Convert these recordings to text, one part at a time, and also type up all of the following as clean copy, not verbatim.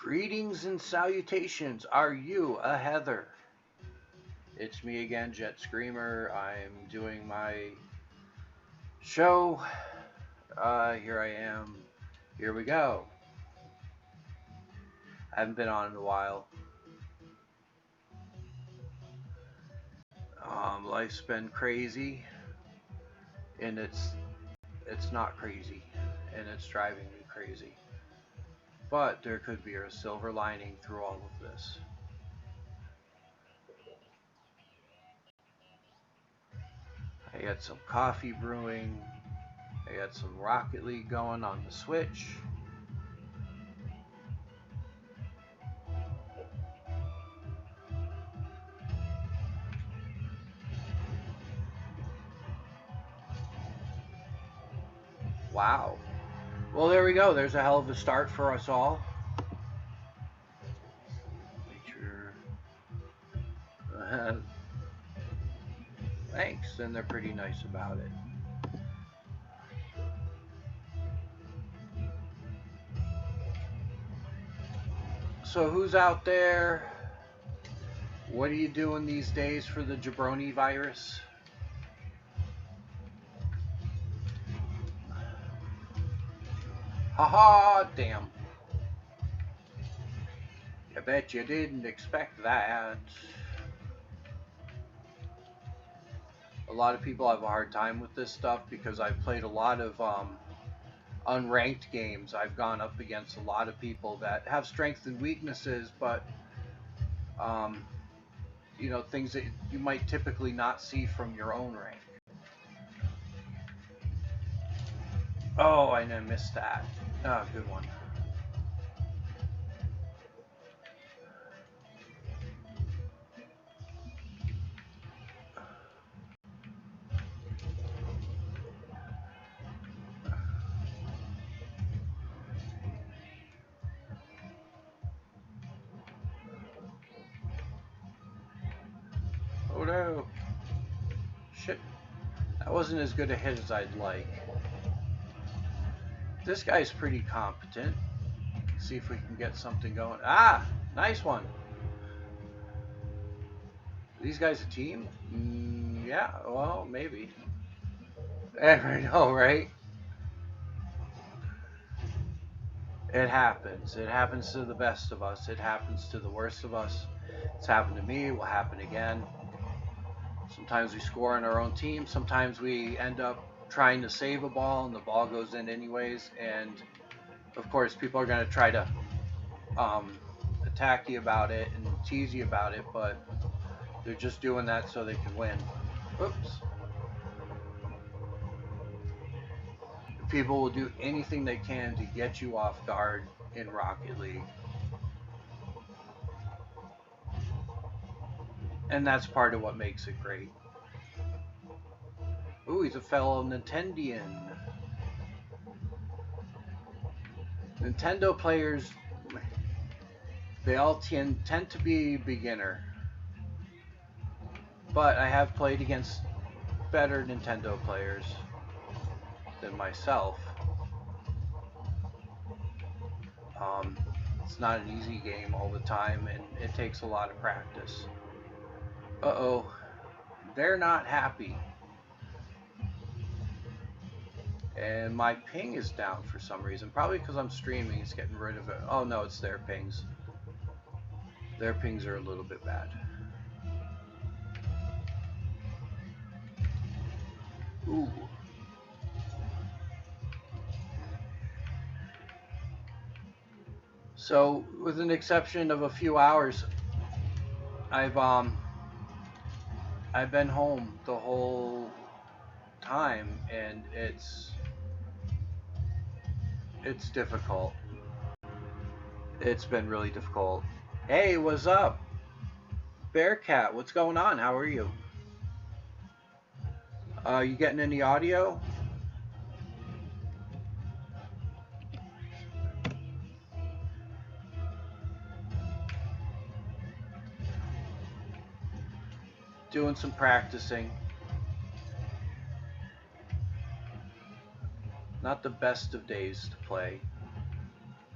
Greetings and salutations. Are you a Heather? It's me again, Jet Screamer. I'm doing my show. Here I am. Here we go. I haven't been on in a while. Life's been crazy, and it's not crazy, and it's driving me crazy. But there could be a silver lining through all of this. I got some coffee brewing. I got some Rocket League going on the Switch. Wow. Well, there we go. There's a hell of a start for us all. Make sure. Thanks, and they're pretty nice about it. So who's out there? What are you doing these days for the jabroni virus? Haha, damn. I bet you didn't expect that. A lot of people have a hard time with this stuff because I've played a lot of unranked games. I've gone up against a lot of people that have strengths and weaknesses, but you know, things that you might typically not see from your own rank. Oh, I missed that. Oh, good one. Oh no. Shit. That wasn't as good a hit as I'd like. This guy's pretty competent. See if we can get something going. Ah! Nice one. Are these guys a team? Yeah, well, maybe. I know, right? It happens. It happens to the best of us. It happens to the worst of us. It's happened to me. It will happen again. Sometimes we score on our own team. Sometimes we end up trying to save a ball and the ball goes in anyways. And of course, people are going to try to attack you about it and tease you about it, but they're just doing that so they can win. Oops. People will do anything they can to get you off guard in Rocket League. And that's part of what makes it great. Ooh, he's a fellow Nintendian. Nintendo players, they all tend to be beginner. But I have played against better Nintendo players than myself. It's not an easy game all the time, and it takes a lot of practice. Uh-oh. They're not happy. And my ping is down for some reason. Probably because I'm streaming, it's getting rid of it. Oh no, it's their pings. Their pings are a little bit bad. Ooh. So, with an exception of a few hours, I've been home the whole time, and it's difficult. It's been really difficult. Hey, what's up? Bearcat, what's going on? How are you? You getting any audio? Doing some practicing. Not the best of days to play.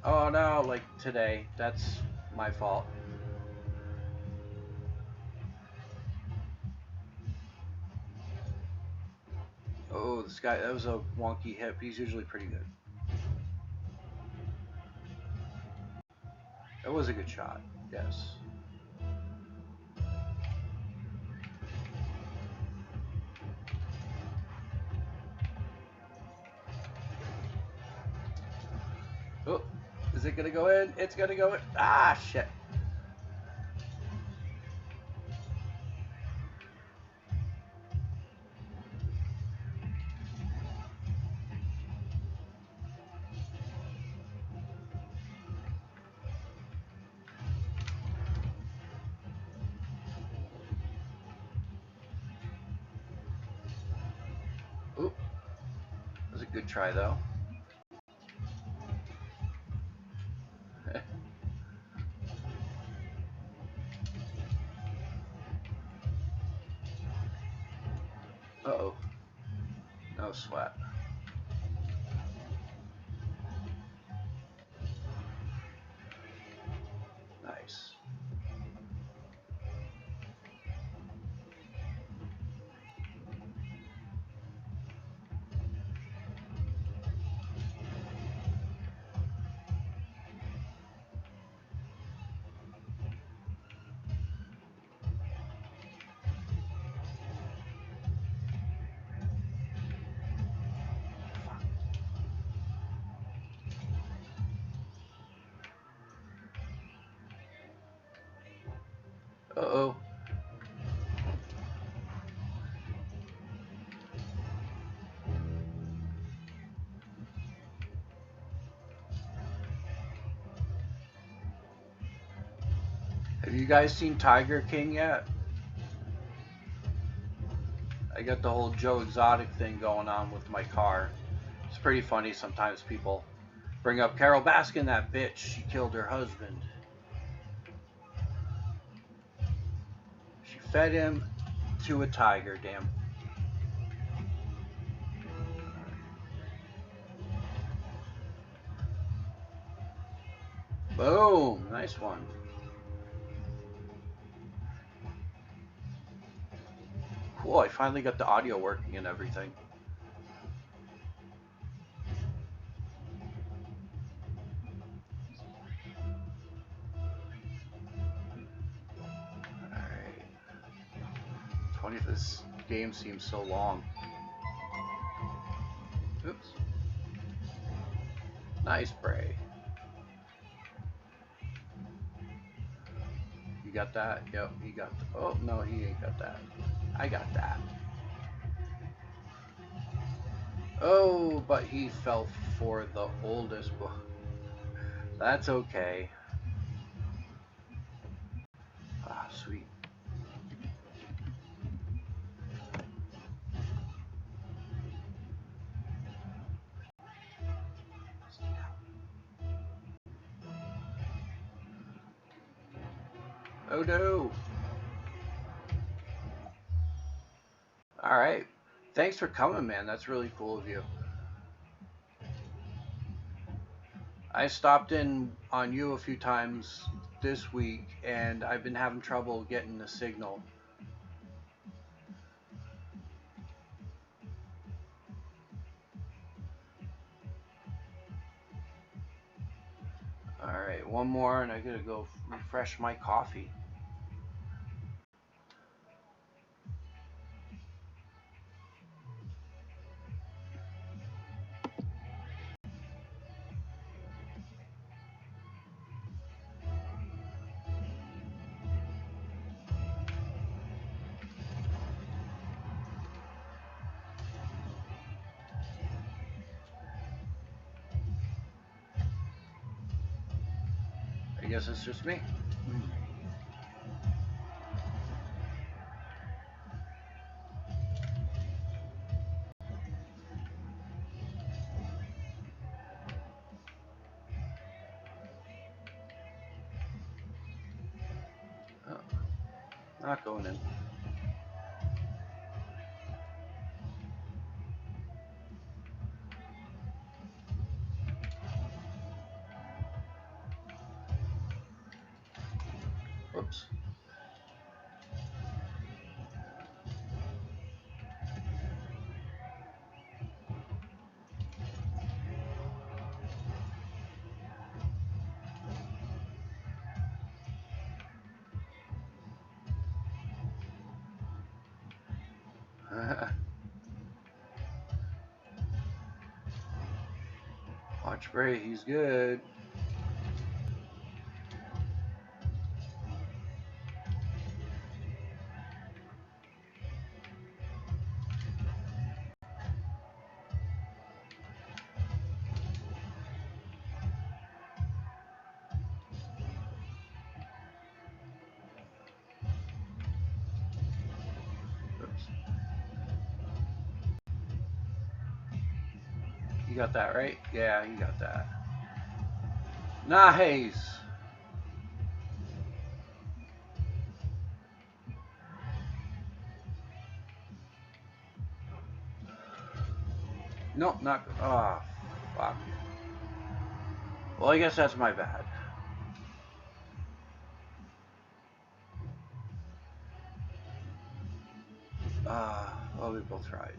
Oh no, like today. That's my fault. Oh, this guy, that was a wonky hip. He's usually pretty good. It was a good shot, yes. Oh, is it gonna go in? It's gonna go in. Ah, shit. Oop, that was a good try though. Uh-oh. No sweat. Nice. Uh-oh. Have you guys seen Tiger King yet? I got the whole Joe Exotic thing going on with my car. It's pretty funny. Sometimes people bring up Carol Baskin, that bitch. She killed her husband. She fed him to a tiger, damn. Boom. Nice one. Cool. I finally got the audio working and everything. Alright. 20. This game seems so long. Oops. Nice, Bray. You got that? Yep, he got the, oh, no, he ain't got that. I got that. Oh, but he fell for the oldest book. That's okay. Ah, sweet. Oh no. Alright. Thanks for coming, man. That's really cool of you. I stopped in on you a few times this week, and I've been having trouble getting the signal. Alright, one more, and I gotta go refresh my coffee. I guess it's just me. Oh, not going in. Whoops. Watch Bray, he's good. Oops. You got that right? Yeah, you got that. Nice. Nope, not good. Oh, fuck. Well, I guess that's my bad. Well, we both tried.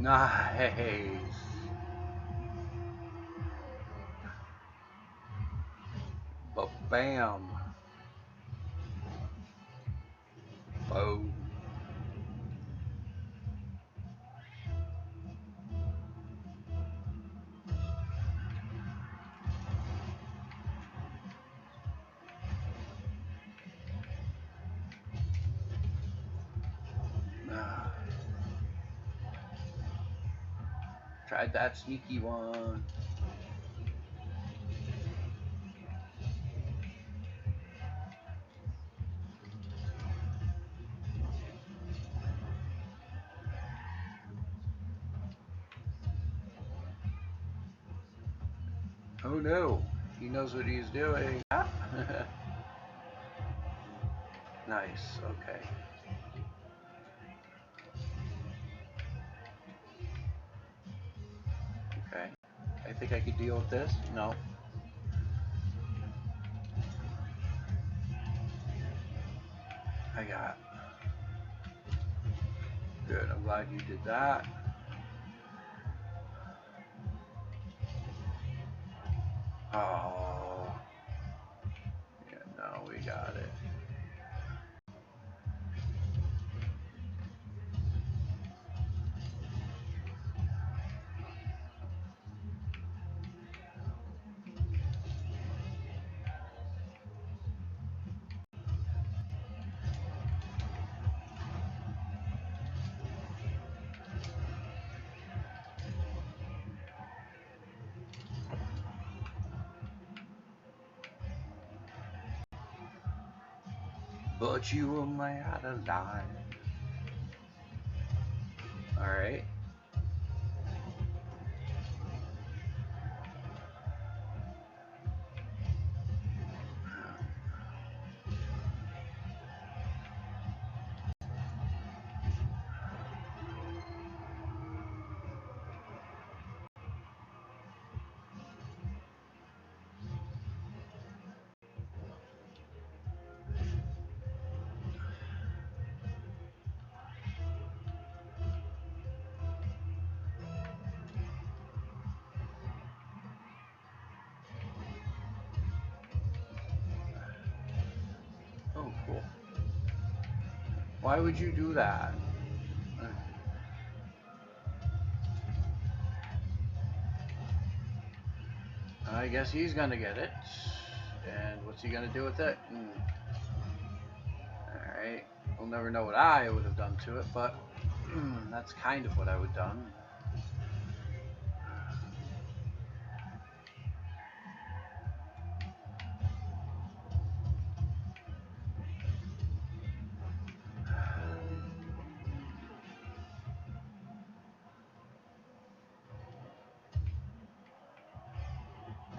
Nice. But bam. Boom. Tried that sneaky one. Oh no, he knows what he's doing. Nice, okay. Okay. I think I could deal with this. No. I got. Good, I'm glad you did that. Oh. Yeah, no, we got it. But you were my out of line. Alright. Oh, cool. Why would you do that? I guess he's gonna get it. And what's he gonna do with it? Alright. We'll never know what I would have done to it, but that's kind of what I would have done.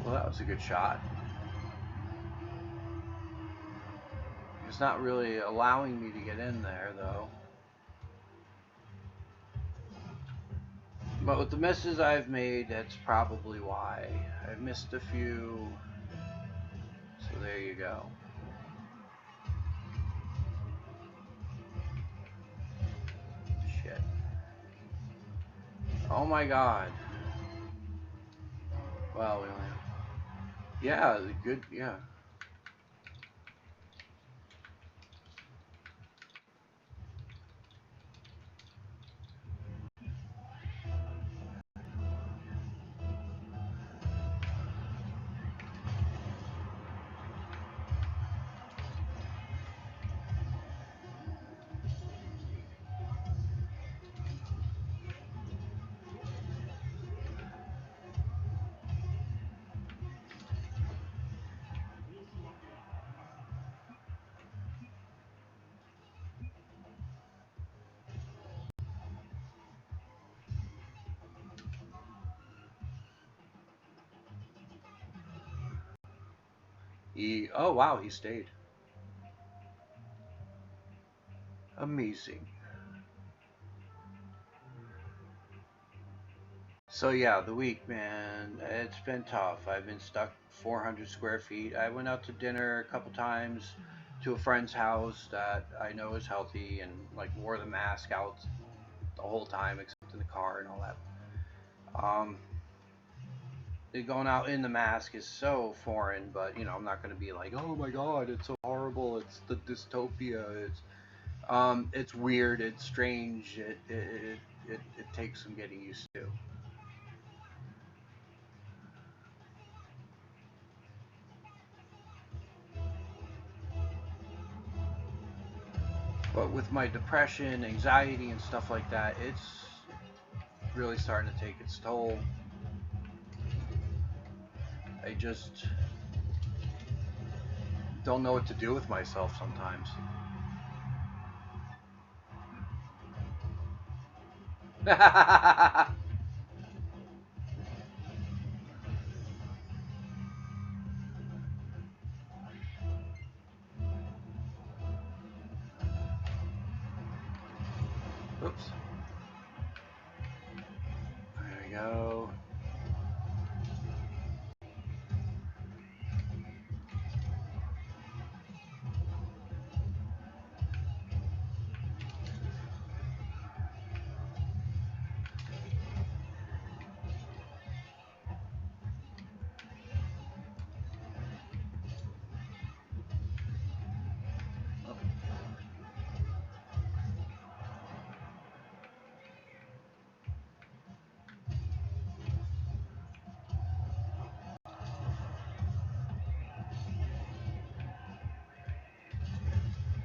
Well, that was a good shot. It's not really allowing me to get in there, though. But with the misses I've made, that's probably why. I've missed a few. So there you go. Shit. Oh my god. Well, we only have... Yeah, good, yeah. Oh wow, he stayed. Amazing. So yeah, the week, man, it's been tough. I've been stuck 400 square feet. I went out to dinner a couple times to a friend's house that I know is healthy and like wore the mask out the whole time except in the car and all that. Going out in the mask is so foreign, but you know I'm not going to be like, oh my god, it's so horrible, it's the dystopia, it's weird, it's strange, it takes some getting used to. But with my depression, anxiety, and stuff like that, it's really starting to take its toll. I just don't know what to do with myself sometimes. Oops. There we go.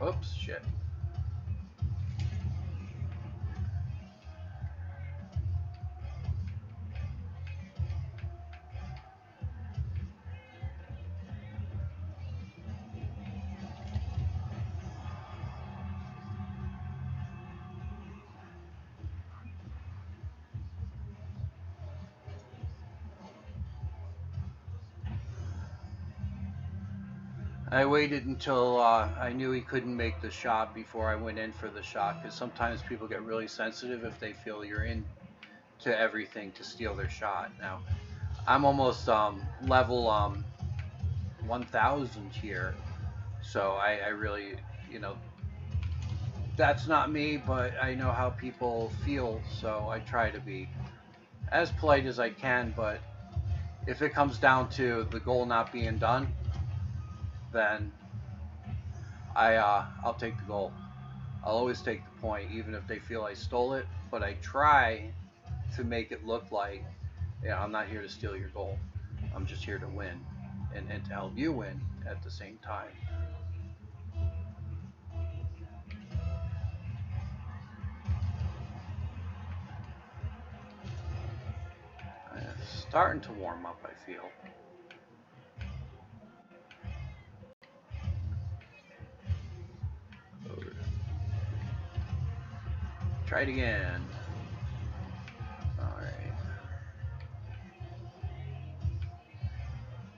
Oops, shit. I waited until I knew he couldn't make the shot before I went in for the shot, because sometimes people get really sensitive if they feel you're in to everything to steal their shot. Now, I'm almost level 1000 here, so I really, you know, that's not me, but I know how people feel, so I try to be as polite as I can, but if it comes down to the goal not being done, then I'll take the goal. I'll always take the point, even if they feel I stole it, but I try to make it look like, yeah, I'm not here to steal your goal. I'm just here to win and to help you win at the same time. It's starting to warm up, I feel. Try it again. Alright.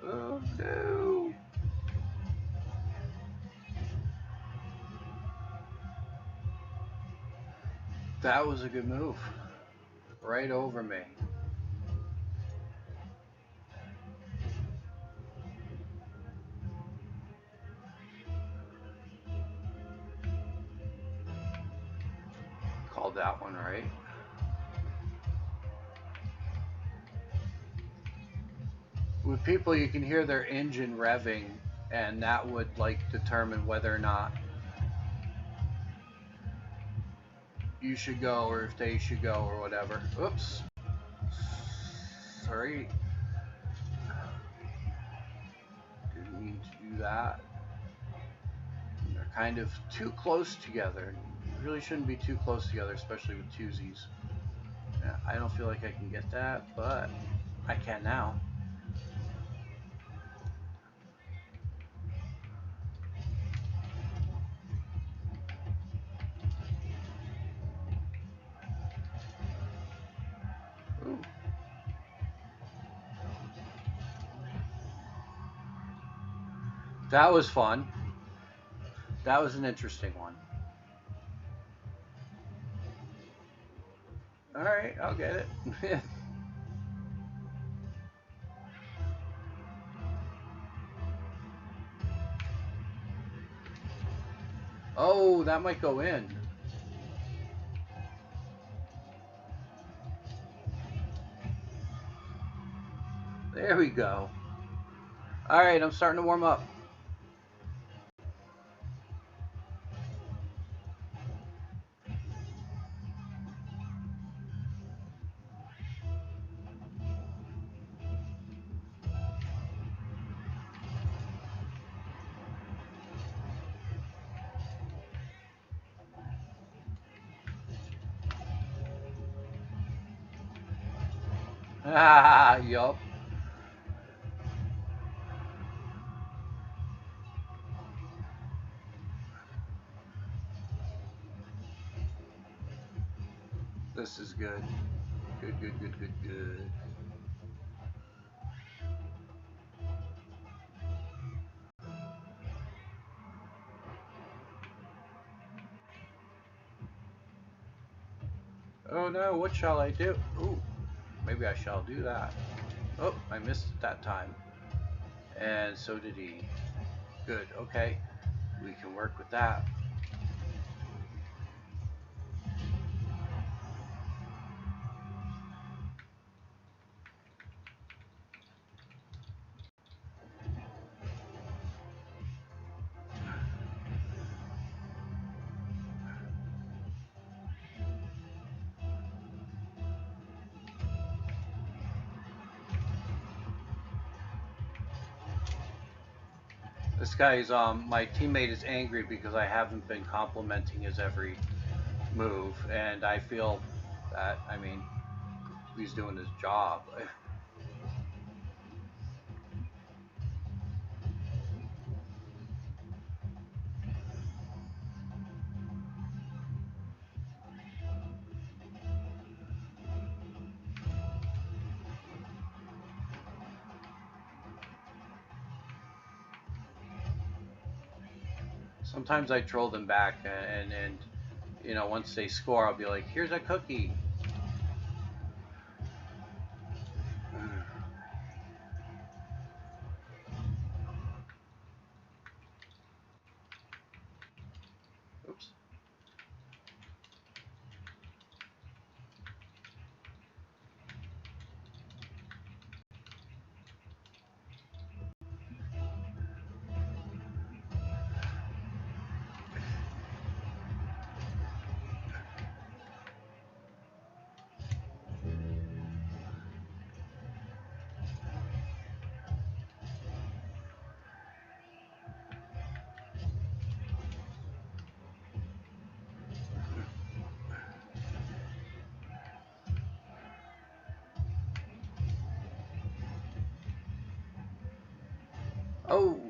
Oh no. That was a good move. Right over me. Called that one right. With people, you can hear their engine revving, and that would like determine whether or not you should go or if they should go or whatever. Oops. Sorry. Didn't mean to do that. They're kind of too close together. You really shouldn't be too close together, especially with twosies. Yeah, I don't feel like I can get that, but I can now. Ooh. That was fun. That was an interesting one. Alright, I'll get it. Oh, that might go in. There we go. Alright, I'm starting to warm up. Ah, yup. This is good. Good, good, good, good, good. Oh no, what shall I do? Ooh, maybe I shall do that. Oh, I missed it that time. And so did he. Good, okay. We can work with that. This guy's my teammate is angry because I haven't been complimenting his every move, and I feel that, I mean, he's doing his job. Sometimes I troll them back, and you know, once they score, I'll be like, here's a cookie. Oops. Oh,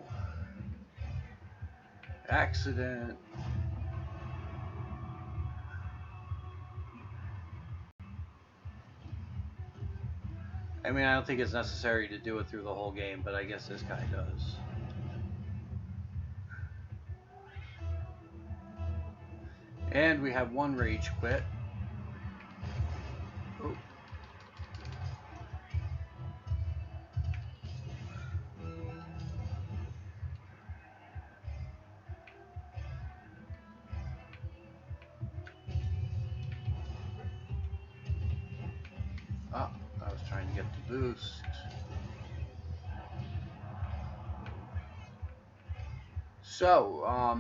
accident. I mean, I don't think it's necessary to do it through the whole game, but I guess this guy does. And we have one rage quit. Ooh. Oh, I was trying to get the boost. So,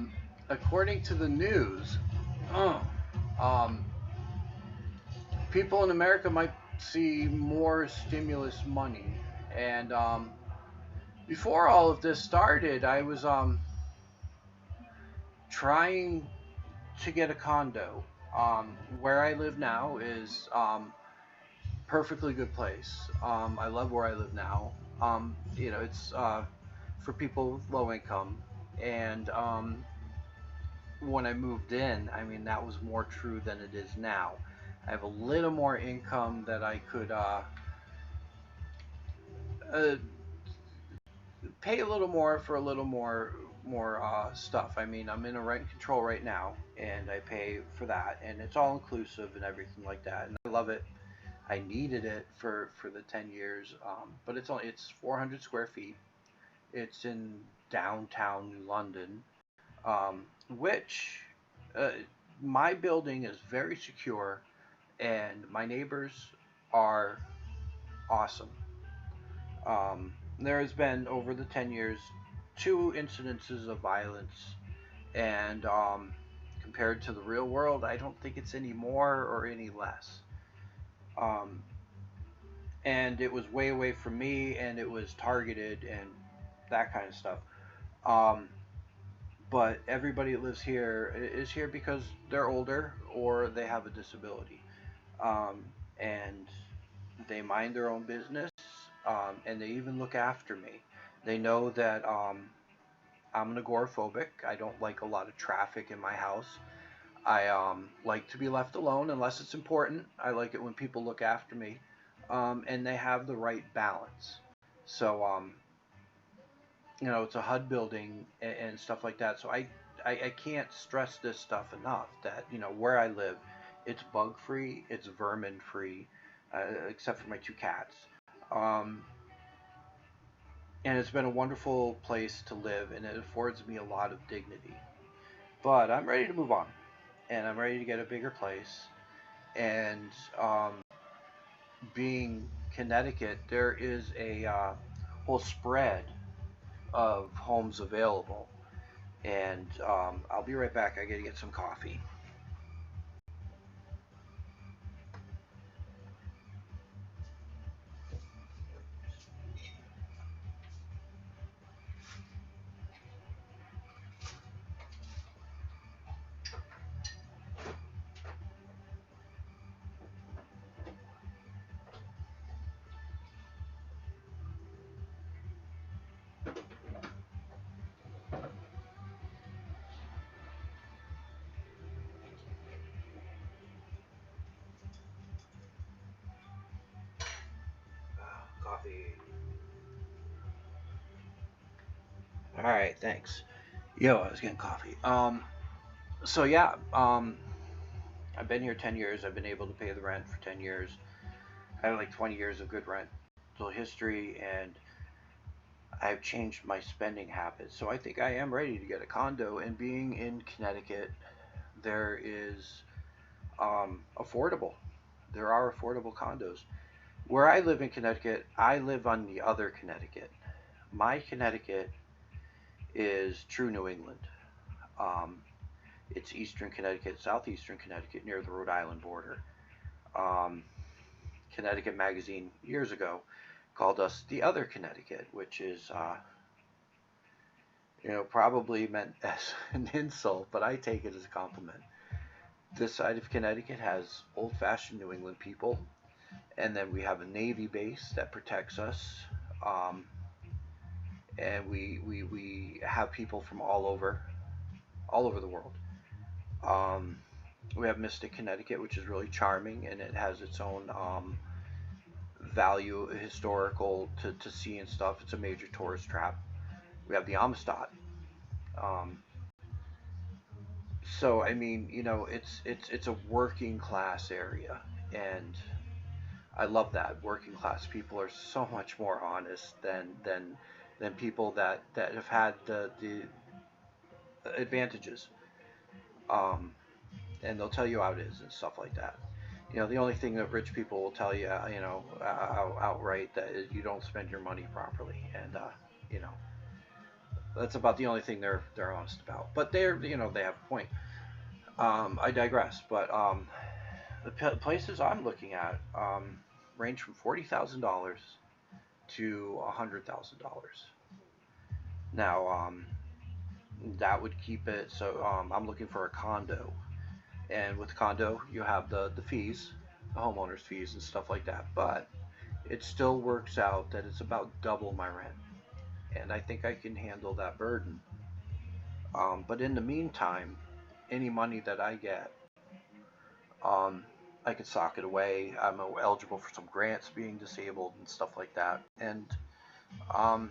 according to the news, uh, um, people in America might see more stimulus money. And before all of this started, I was trying to get a condo. Where I live now is perfectly good place. I love where I live now. It's for people low income, and when I moved in, I mean that was more true than it is now. I have a little more income that I could uh, pay a little more for a little more stuff. I mean, I'm in a rent control right now, and I pay for that, and it's all inclusive and everything like that, and I love it. I needed it for the 10 years, but it's 400 square feet. It's in downtown New London, which uh, my building is very secure, and my neighbors are awesome. There has been over the 10 years two incidences of violence, and compared to the real world, I don't think it's any more or any less. Um, and it was way away from me, and it was targeted and that kind of stuff. Um, but everybody that lives here is here because they're older or they have a disability, um, and they mind their own business, and they even look after me. They know that I'm an agoraphobic. I don't like a lot of traffic in my house. I like to be left alone unless it's important. I like it when people look after me, and they have the right balance. So, it's a HUD building and stuff like that. So I can't stress this stuff enough that, where I live, it's bug free, it's vermin free, except for my two cats. Um, and it's been a wonderful place to live, and it affords me a lot of dignity. But I'm ready to move on, and I'm ready to get a bigger place. And being Connecticut, there is a whole spread of homes available. And I'll be right back. I gotta get some coffee. Coffee. All right, thanks. Yo, I was getting coffee. So yeah, I've been here 10 years. I've been able to pay the rent for 10 years. I have like 20 years of good rental history, and I've changed my spending habits. So I think I am ready to get a condo. And being in Connecticut, there is affordable. There are affordable condos. Where I live in Connecticut, I live on the other Connecticut. My Connecticut is true New England. Um, it's eastern Connecticut, southeastern Connecticut, near the Rhode Island border. Um, Connecticut Magazine years ago called us the other Connecticut, which is probably meant as an insult, but I take it as a compliment. This side of Connecticut has old-fashioned New England people, and then we have a Navy base that protects us, um, and we have people from all over the world. Um, we have Mystic, Connecticut, which is really charming, and it has its own value, historical to see and stuff. It's a major tourist trap. We have the Amistad. Um, so I mean, it's a working class area, and I love that working class people are so much more honest than people that have had the advantages. Um, and they'll tell you how it is and stuff like that. You know, the only thing that rich people will tell you, outright, that is you don't spend your money properly, and you know, that's about the only thing they're honest about. But they have a point. I digress. But the places I'm looking at range from $40,000 to $100,000. Now, that would keep it. So I'm looking for a condo, and with condo, you have the fees, the homeowners fees and stuff like that. But it still works out that it's about double my rent, and I think I can handle that burden. But in the meantime, any money that I get, um, I can sock it away. I'm eligible for some grants being disabled and stuff like that. And um,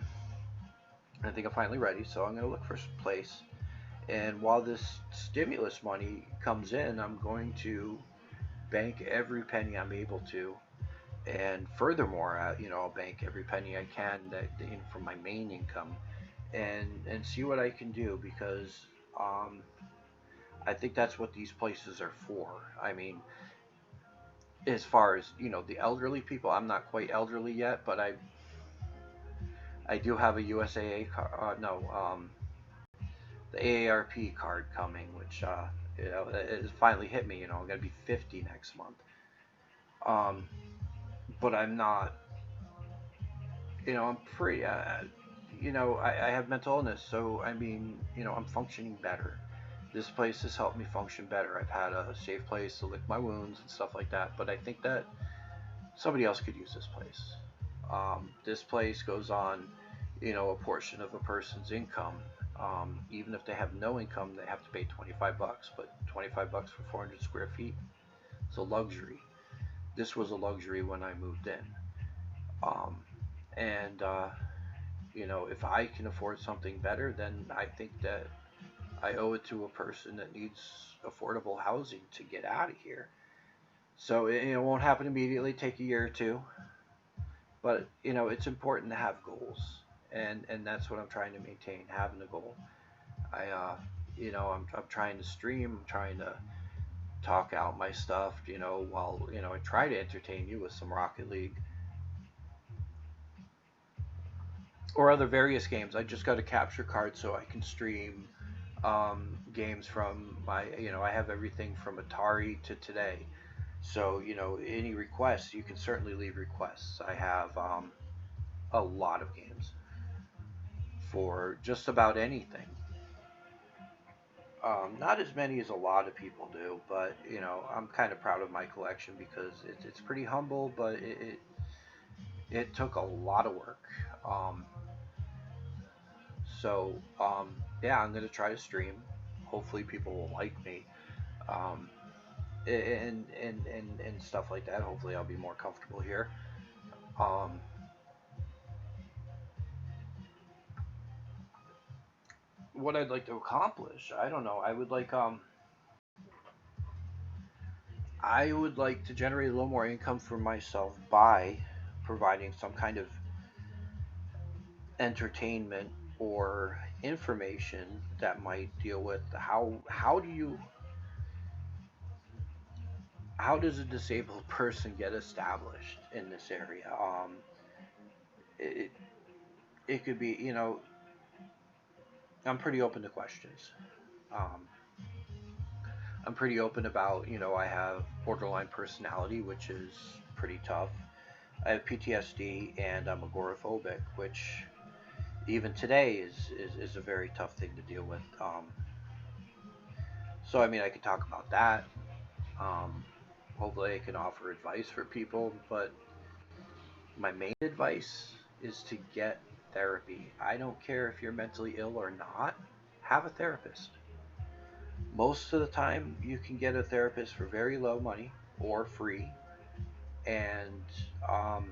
I think I'm finally ready, so I'm going to look for a place. And while this stimulus money comes in, I'm going to bank every penny I'm able to. And furthermore, I'll bank every penny I can from my main income, and see what I can do, because um, I think that's what these places are for. I mean, as far as the elderly people, I'm not quite elderly yet, but I do have a USAA no, the AARP card coming, which it has finally hit me. I'm gonna be 50 next month. Um, but I'm not. I'm free. I have mental illness, so I mean, I'm functioning better. This place has helped me function better. I've had a safe place to lick my wounds and stuff like that. But I think that somebody else could use this place. This place goes on, a portion of a person's income. Even if they have no income, they have to pay 25 bucks. But 25 bucks for 400 square feet, it's a luxury. This was a luxury when I moved in. Um, and if I can afford something better, then I think that I owe it to a person that needs affordable housing to get out of here. So it won't happen immediately, take a year or two, but it's important to have goals, and that's what I'm trying to maintain, having a goal. I'm trying to stream, I'm trying to talk out my stuff, while I try to entertain you with some Rocket League or other various games. I just got a capture card so I can stream games from I have everything from Atari to today. So, any requests, you can certainly leave requests. I have a lot of games for just about anything. Not as many as a lot of people do, but, I'm kind of proud of my collection because it's pretty humble, but it took a lot of work. Um, so, yeah, I'm going to try to stream. Hopefully, people will like me. Um, and stuff like that. Hopefully, I'll be more comfortable here. Um, what I'd like to accomplish, I don't know. I would like to generate a little more income for myself by providing some kind of entertainment or information that might deal with how does a disabled person get established in this area? It it could be, I'm pretty open to questions. Um, I'm pretty open about, I have borderline personality, which is pretty tough. I have PTSD and I'm agoraphobic, which even today is a very tough thing to deal with. So, I mean, I could talk about that. Um, Hopefully, I can offer advice for people, but my main advice is to get therapy. I don't care if you're mentally ill or not, have a therapist. Most of the time, you can get a therapist for very low money or free, and um,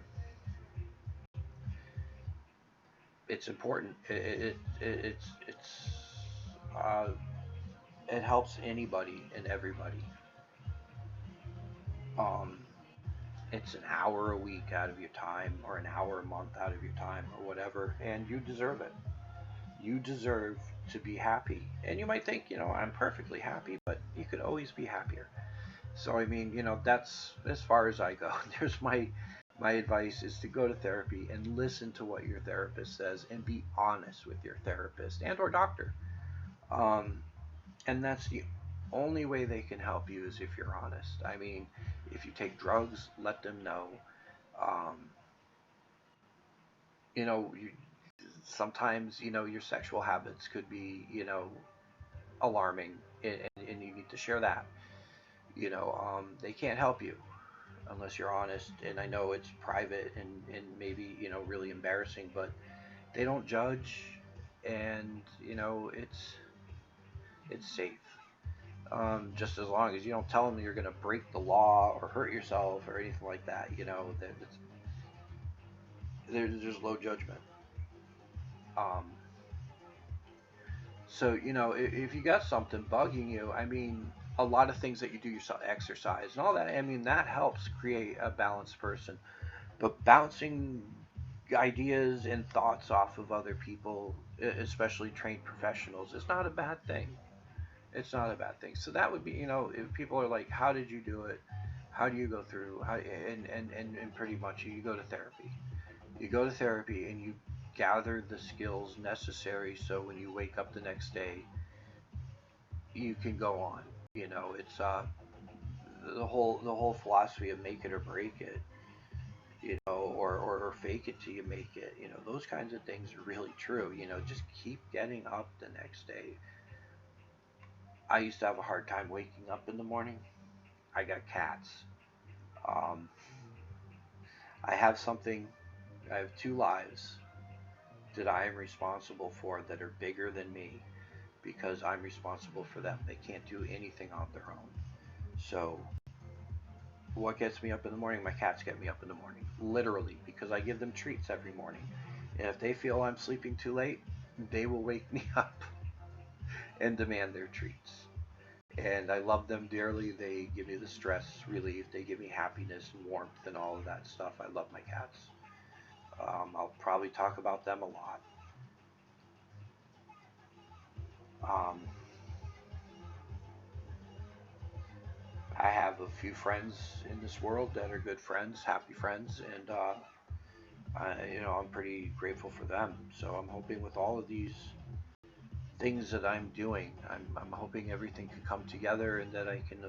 it's important. Uh, it helps anybody and everybody. Um, It's an hour a week out of your time, or an hour a month out of your time, or whatever, and you deserve it. You deserve to be happy. And you might think, I'm perfectly happy, but you could always be happier. So I mean, that's as far as I go. There's my advice is to go to therapy and listen to what your therapist says and be honest with your therapist and or doctor. Um, and that's the only way they can help you is if you're honest. I mean, if you take drugs, let them know. Um, you, sometimes your sexual habits could be alarming, and you need to share that. They can't help you unless you're honest. And I know it's private and maybe really embarrassing, but they don't judge, and it's safe. Just as long as you don't tell them you're going to break the law or hurt yourself or anything like that, there's low judgment. Um, so if you got something bugging you, I mean, a lot of things that you do yourself, exercise and all that, I mean, that helps create a balanced person. But bouncing ideas and thoughts off of other people, especially trained professionals, is not a bad thing. It's not a bad thing. So that would be, if people are like, how did you do it? How do you go through? And pretty much you go to therapy. You go to therapy and you gather the skills necessary so when you wake up the next day, you can go on. It's the whole philosophy of make it or break it, or fake it till you make it. Those kinds of things are really true. Just keep getting up the next day. I used to have a hard time waking up in the morning. I got cats. Um, I have something, I have two lives that I am responsible for that are bigger than me because I'm responsible for them. They can't do anything on their own. So, what gets me up in the morning? My cats get me up in the morning, literally, because I give them treats every morning. And if they feel I'm sleeping too late, they will wake me up and demand their treats. And I love them dearly. They give me the stress relief. They give me happiness and warmth and all of that stuff. I love my cats. I'll probably talk about them a lot. Um, I have a few friends in this world that are good friends, happy friends, and I'm pretty grateful for them. So I'm hoping with all of these things that I'm doing, I'm hoping everything can come together and that I can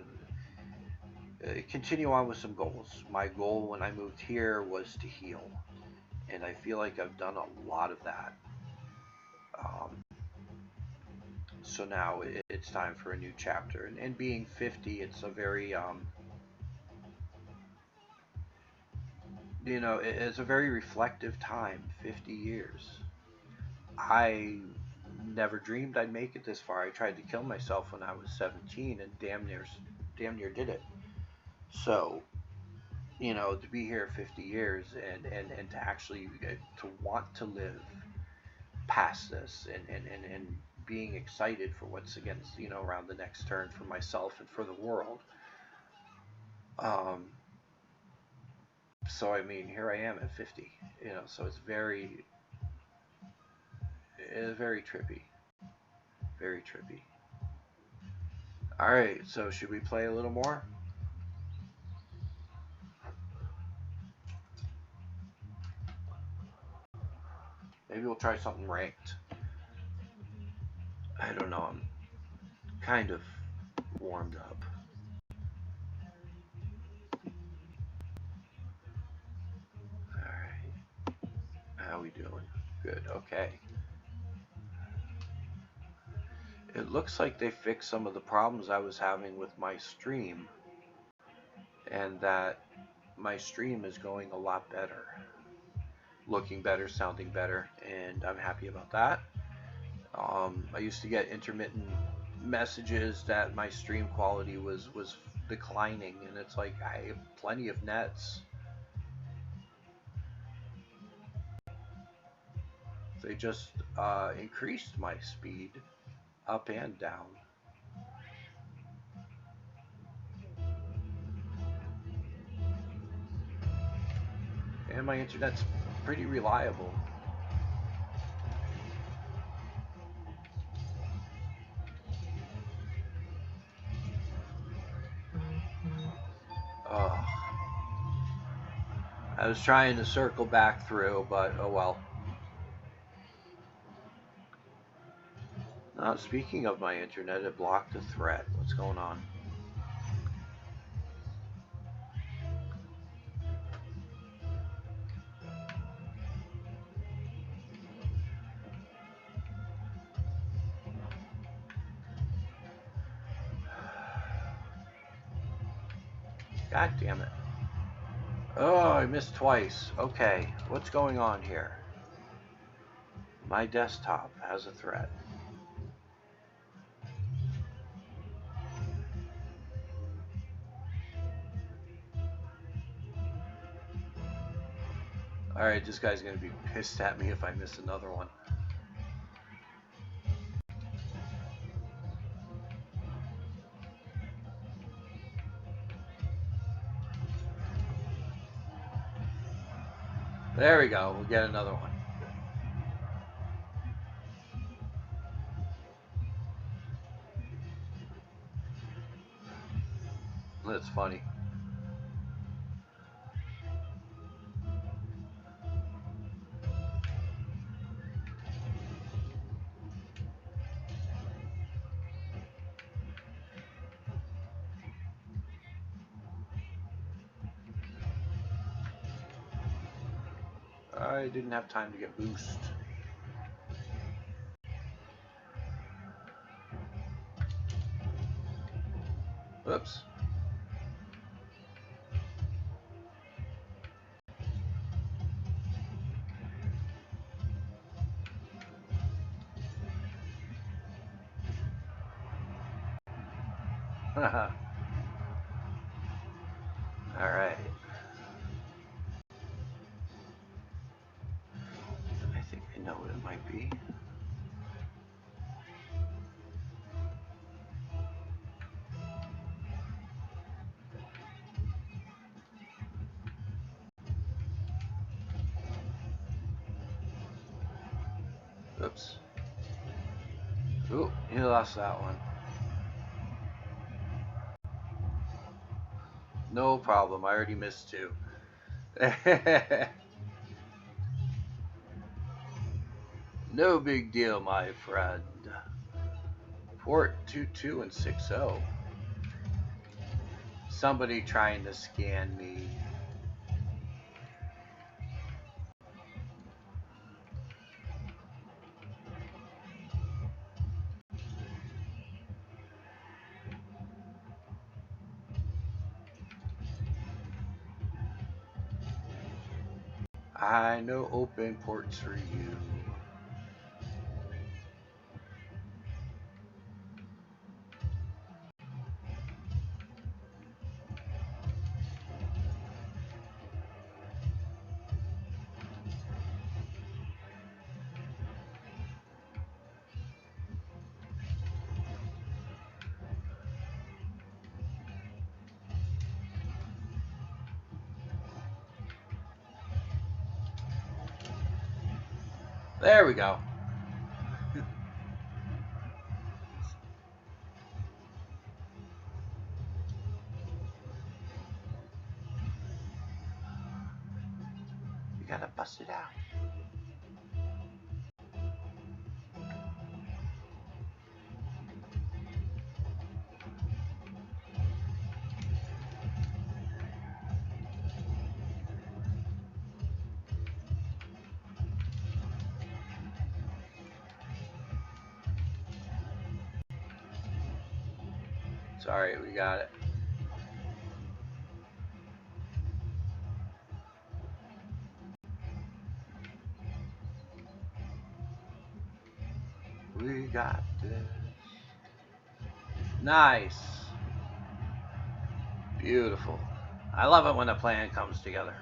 continue on with some goals. My goal when I moved here was to heal, and I feel like I've done a lot of that. Um, so now it's time for a new chapter. And being 50, it's a very, it's a very reflective time. 50 years. I never dreamed I'd make it this far. I tried to kill myself when I was 17, and damn near did it. So, to be here 50 years and to actually to want to live past this and being excited for what's against, around the next turn for myself and for the world. Um, so I mean, here I am at 50, so it's very trippy, very trippy. All right, so should we play a little more? Maybe we'll try something ranked. I don't know. I'm kind of warmed up. All right, how we doing? Good. Okay. It looks like they fixed some of the problems I was having with my stream, and that my stream is going a lot better, looking better, sounding better, and I'm happy about that. I used to get intermittent messages that my stream quality was declining, and it's like I have plenty of nets. They just increased my speed up and down. And my internet's pretty reliable. Oh. I was trying to circle back through, but oh well. Now, speaking of my internet, it blocked a threat. What's going on? God damn it. Oh, I missed twice. Okay, what's going on here? My desktop has a threat. Alright, this guy's gonna be pissed at me if I miss another one. There we go, we'll get another one. That's funny. I didn't have time to get boost. Oops. Haha. Alright. I think I know what it might be. Oops. Ooh, he lost that one. No problem, I already missed two. No big deal, my friend. Port 22 and 60. Somebody trying to scan me. I know open ports for you. There we go. You gotta bust it out. Sorry, we got it. We got this. Nice. Beautiful. I love it when a plan comes together.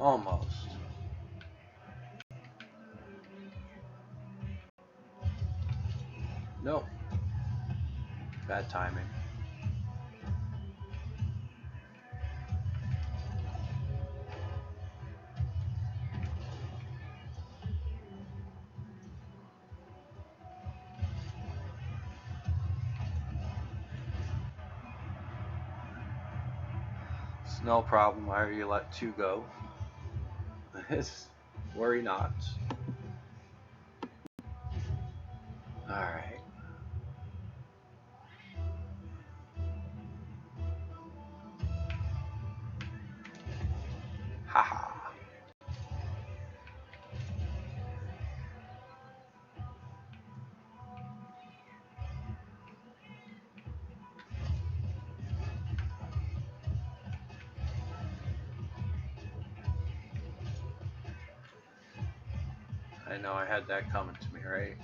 Almost. Nope. Bad timing. It's no problem. I already let 2 go. Worry not. Alright. Haha. I know I had that coming to me, right?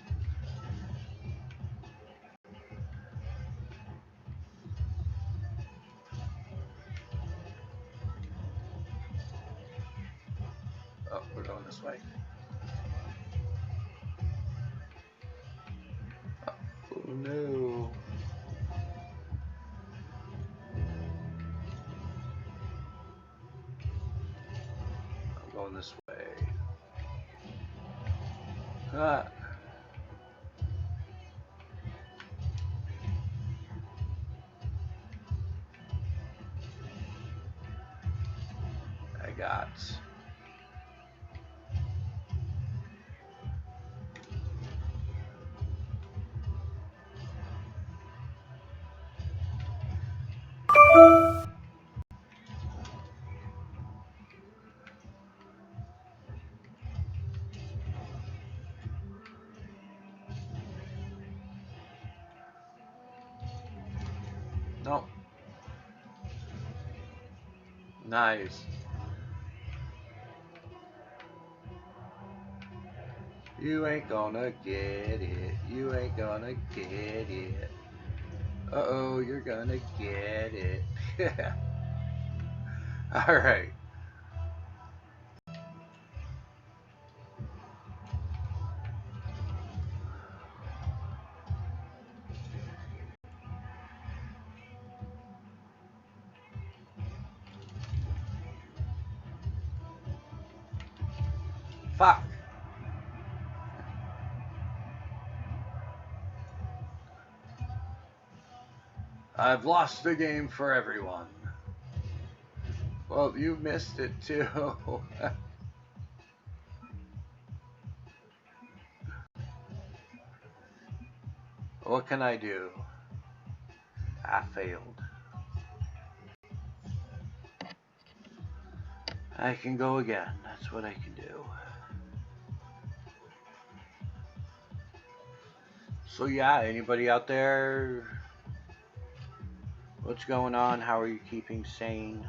Oh, we're going this way. Oh no. I'm going this way. Ah. I got. Nope. Nice. You ain't gonna get it. You ain't gonna get it. Uh-oh, you're gonna get it. Alright. Fuck. I've lost the game for everyone. Well, you missed it too. What can I do? I failed. I can go again. That's what I can do. So yeah, anybody out there? What's going on? How are you keeping sane?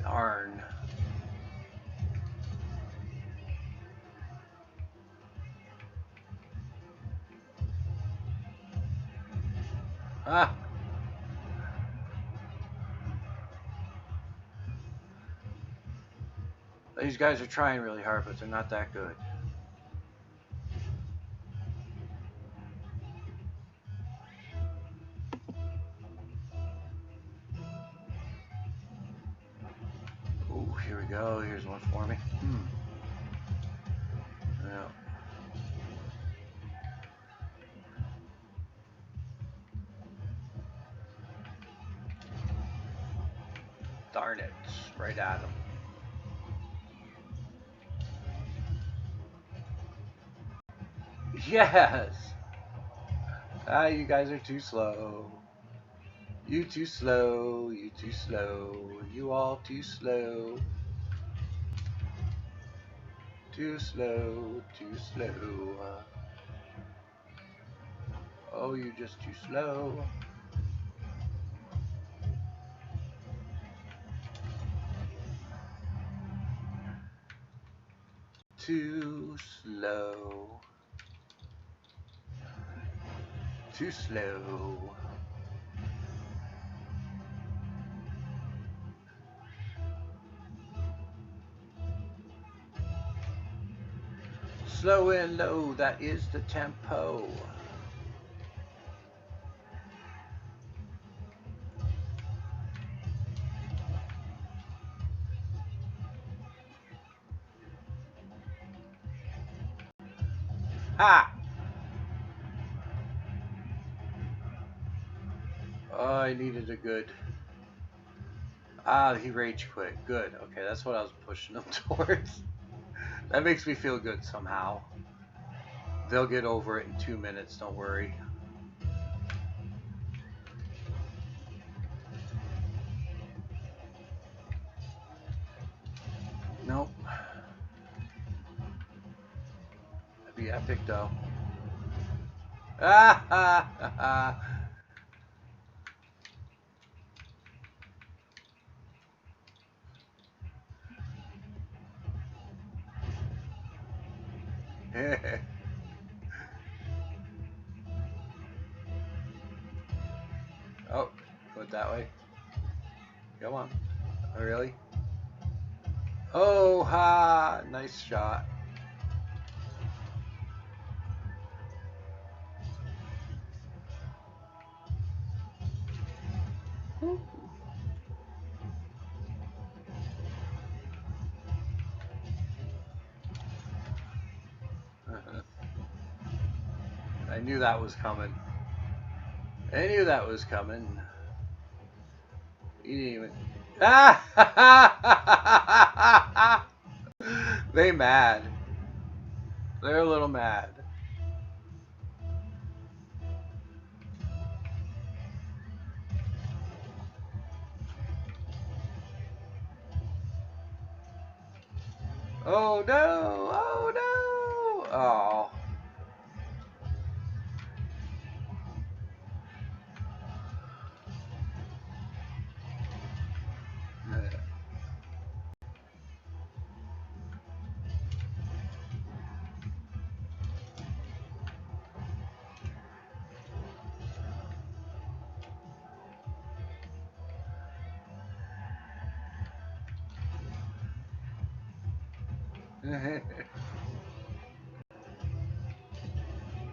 Darn. Ah. These guys are trying really hard, but they're not that good. Oh, here we go. Here's one for me. Yeah. Darn it. Right at him. Yes! Ah, you guys are too slow. You too slow. You too slow. You all too slow. Too slow. Too slow. Oh, you're just too slow. Too slow. Too slow. Slow and low, that is the tempo. Ha! Oh, I needed a good. Ah, he rage quit. Good. Okay, that's what I was pushing him towards. That makes me feel good somehow. They'll get over it in 2 minutes, don't worry. Nope. That'd be epic though. Ah ha ha ha. Oh, go it that way. Come on. Oh, really? Oh, ha! Nice shot. I knew that was coming. I knew that was coming. You didn't even. Ah! They mad. They're a little mad. Oh no! Oh no! Oh.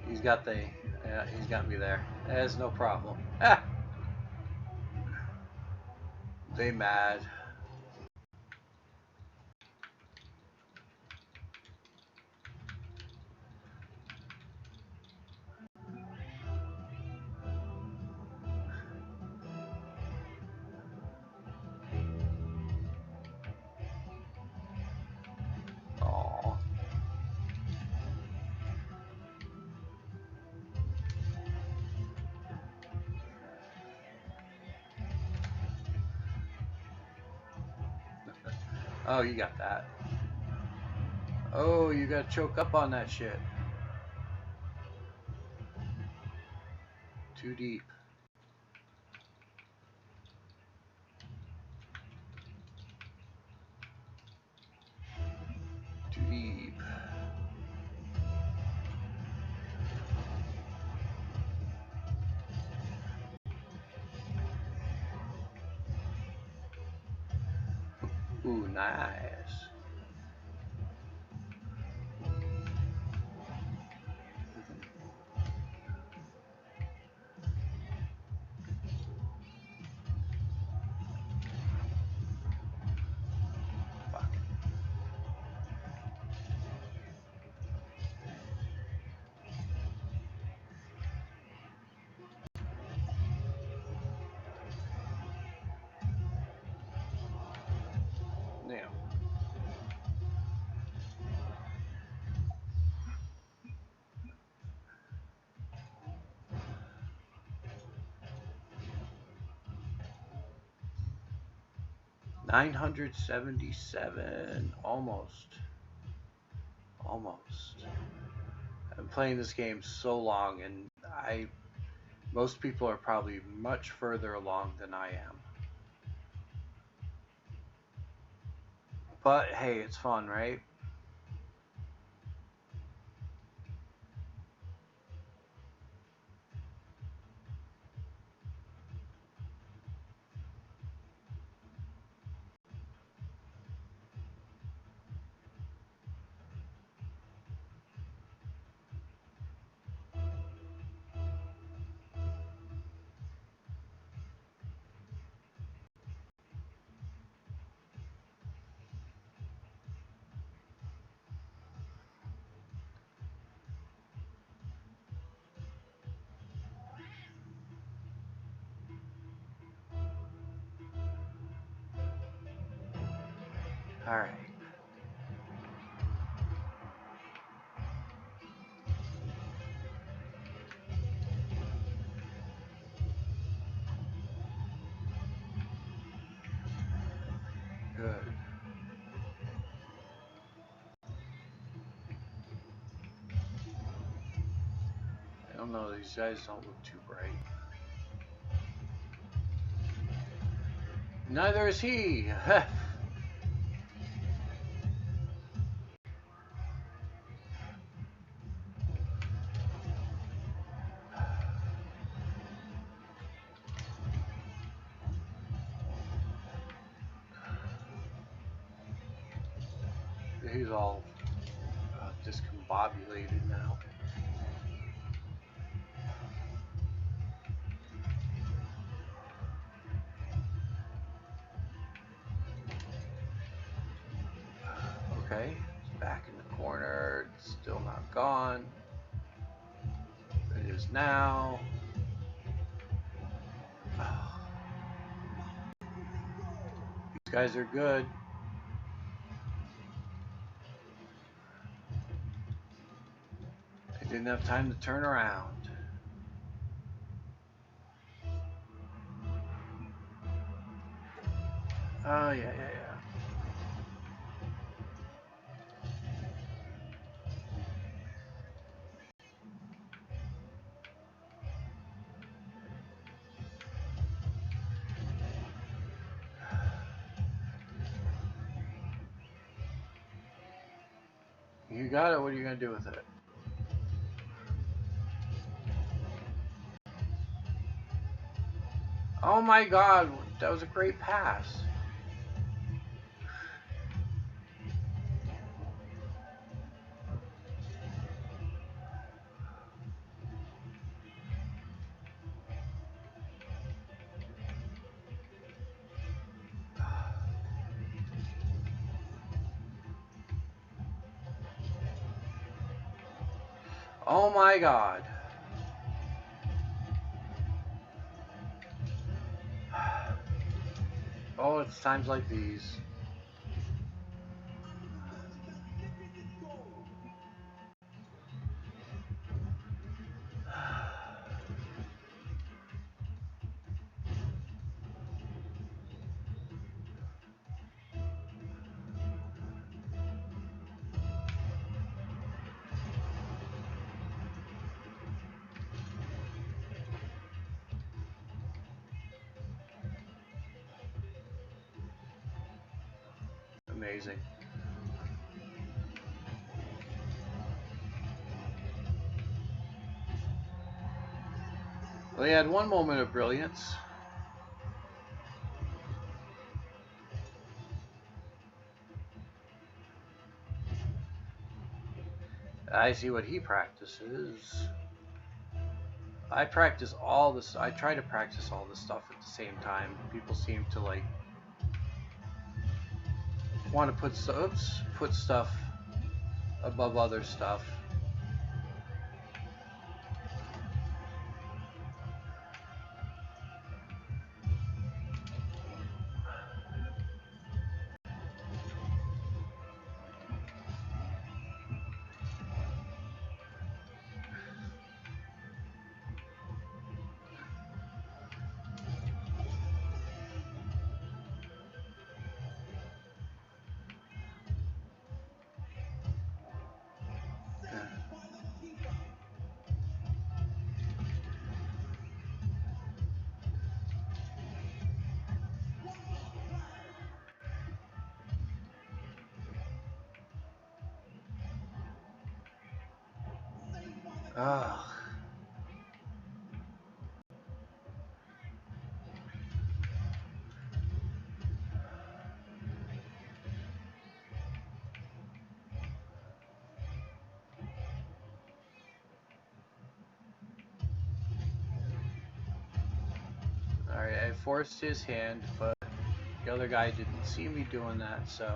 He's got the. Yeah, he's got me there. There's no problem. They mad. Aw. Oh, you got that. Oh, you got to choke up on that shit. Too deep. Too deep. Ooh, nice. Fuck. Damn. $977. Almost. Almost. I've been playing this game so long, and most people are probably much further along than I am. But hey, it's fun, right? Alright. Good. I don't know, these guys don't look too bright. Neither is he! He's all discombobulated now. Okay, it's back in the corner. It's still not gone. It is now. These guys are good. They didn't have time to turn around. Oh, yeah. You got it. What are you going to do with it? Oh my god, that was a great pass. Oh my god. Oh, it's times like these. Amazing. Well, he had one moment of brilliance. I see what he practices. I practice all this. I try to practice all this stuff at the same time. People seem to like want to put stuff above other stuff. Ugh. Alright, I forced his hand, but the other guy didn't see me doing that, so.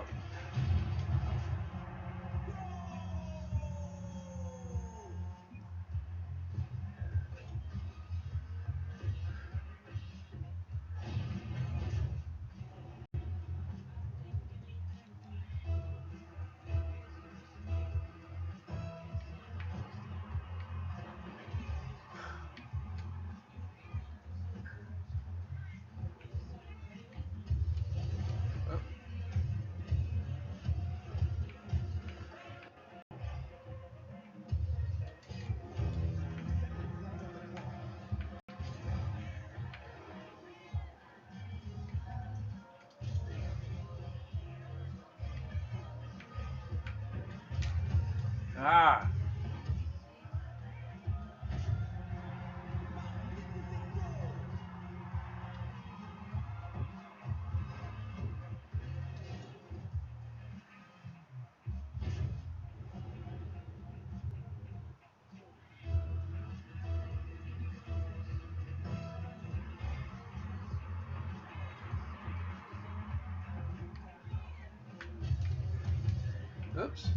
Ah! Oops.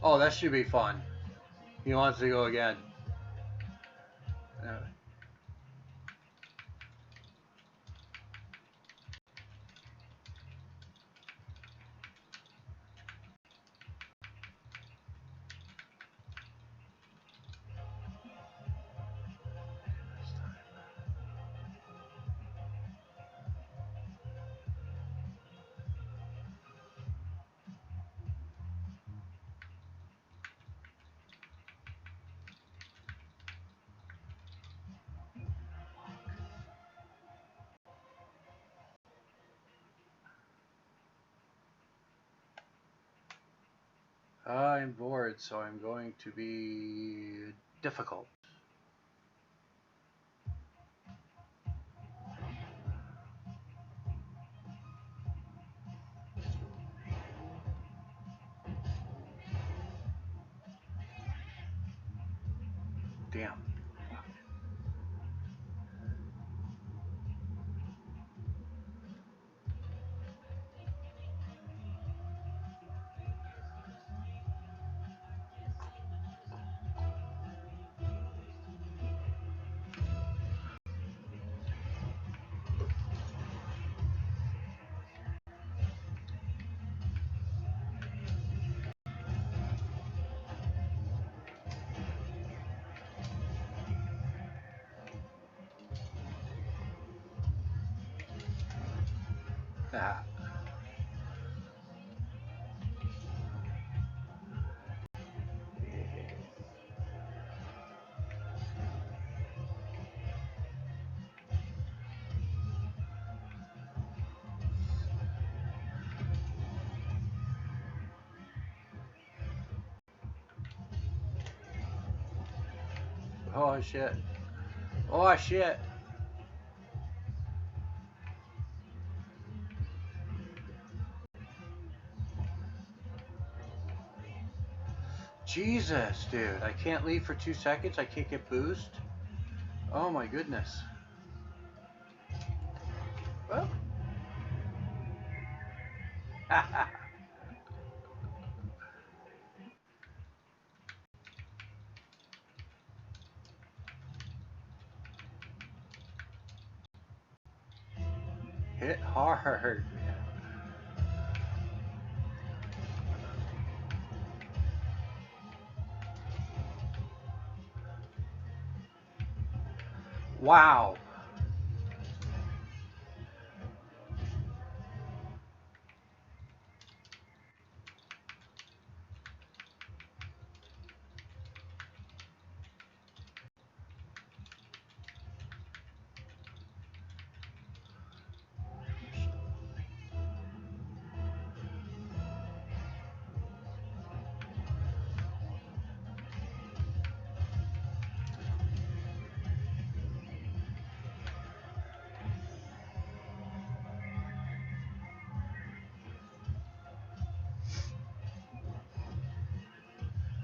Oh, that should be fun. He wants to go again. I'm bored, so I'm going to be difficult. damn. Ah. Oh shit. Oh shit. Jesus, dude. I can't leave for 2 seconds. I can't get boost. Oh my goodness. Oh. Hit hard. Wow.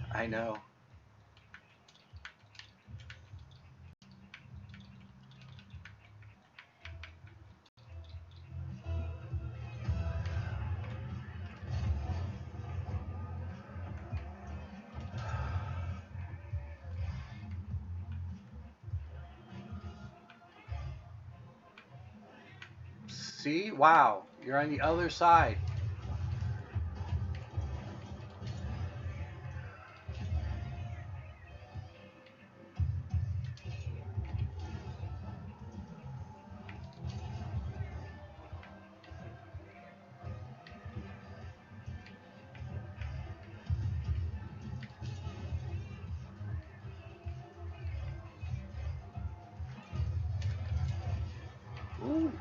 I know. See? Wow. You're on the other side. Ooh.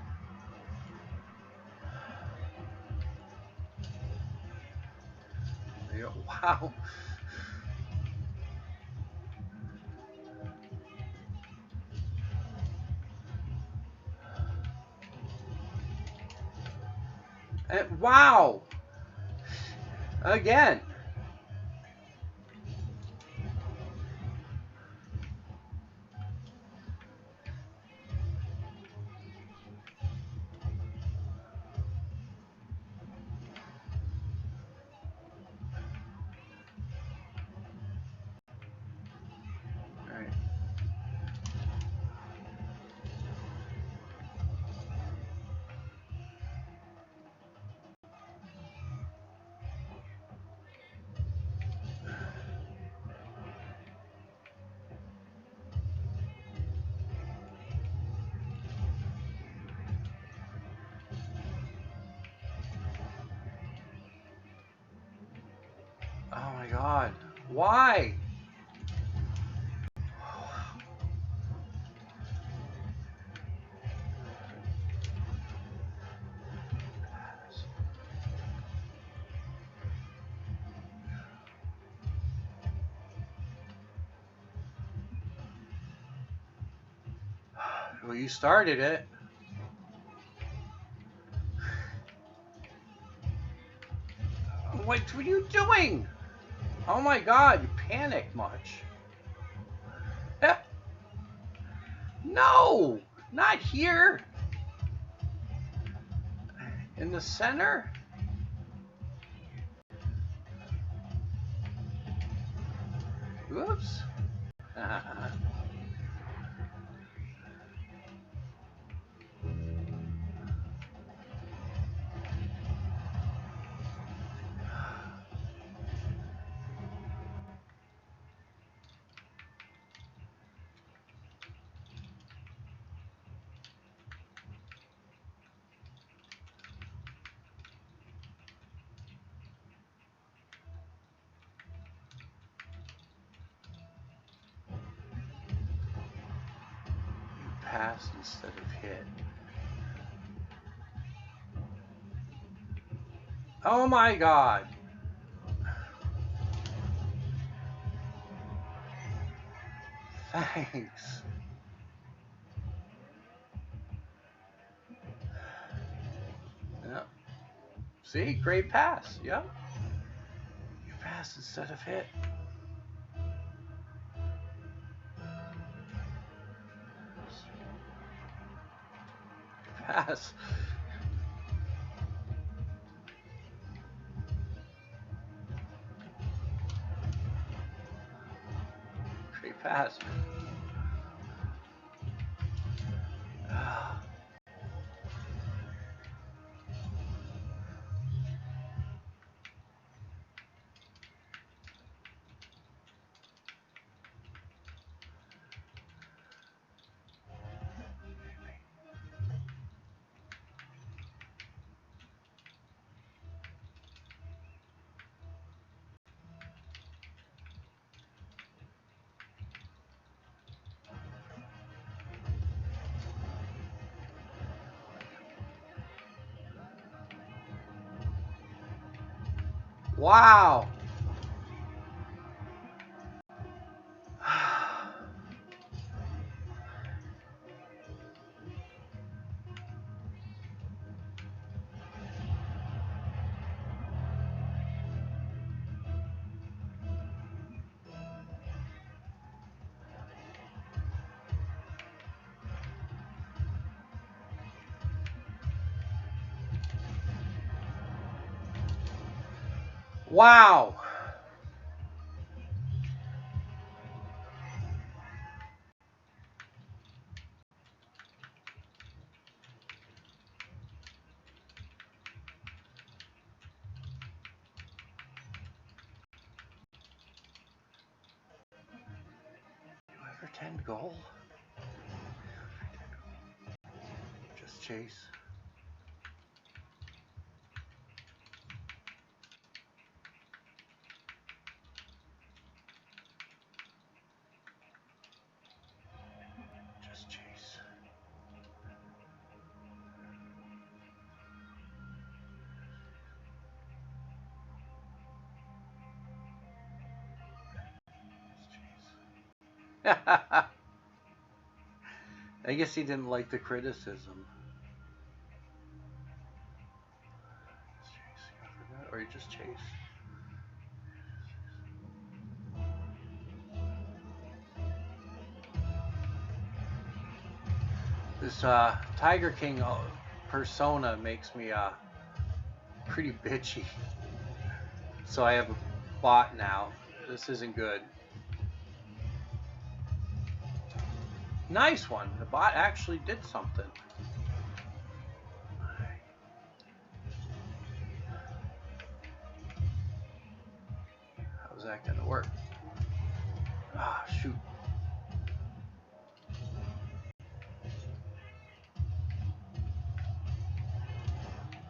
Yeah, wow. And wow. Again. All right. Oh my god. Why? Well, you started it. What were you doing? Oh my god, you panicked much. No, not here. In the center? Whoops. Pass instead of hit. Oh my God. Thanks. Yeah. See, great pass. Yeah. You pass instead of hit. Pass. Great pass. Wow. Wow. Do I pretend goal? Just chase. Just chase. I guess he didn't like the criticism. Or you just chase. This Tiger King persona makes me pretty bitchy. So I have a bot now. This isn't good. Nice one. The bot actually did something. How's that going to work? Ah, shoot.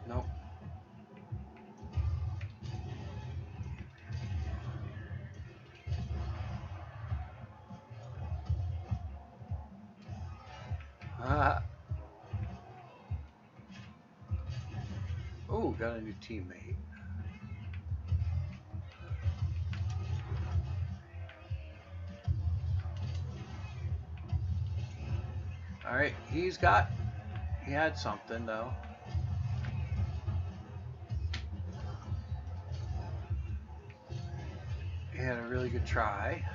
Nope. Oh, got a new teammate. All right, he had something though. He had a really good try.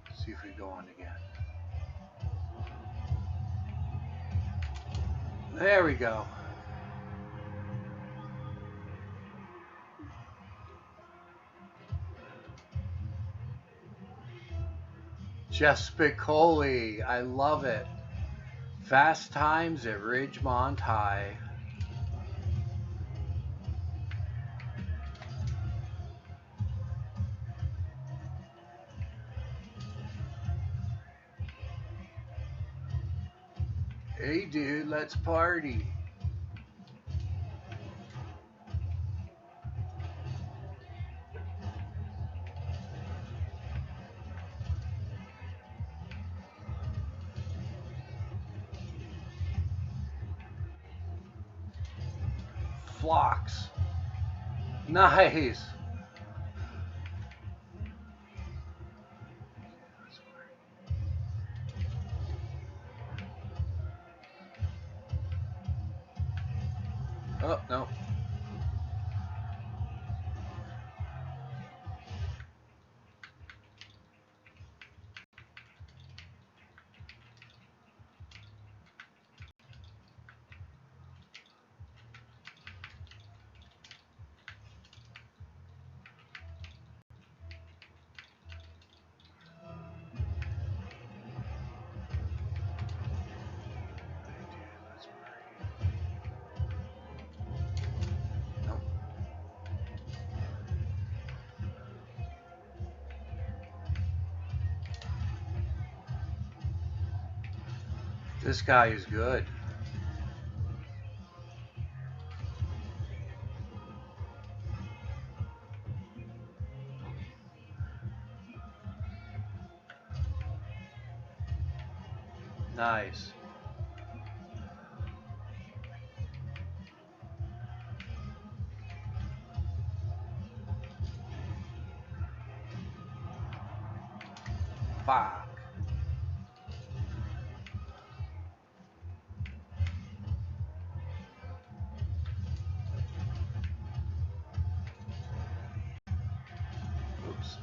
Let's see See if we go on again. There we go. Jess Piccoli, I love it. Fast Times at Ridgemont High. Hey dude, let's party. Flocks. Nice. Oh, no. This guy is good. Nice. Fuck. Oops.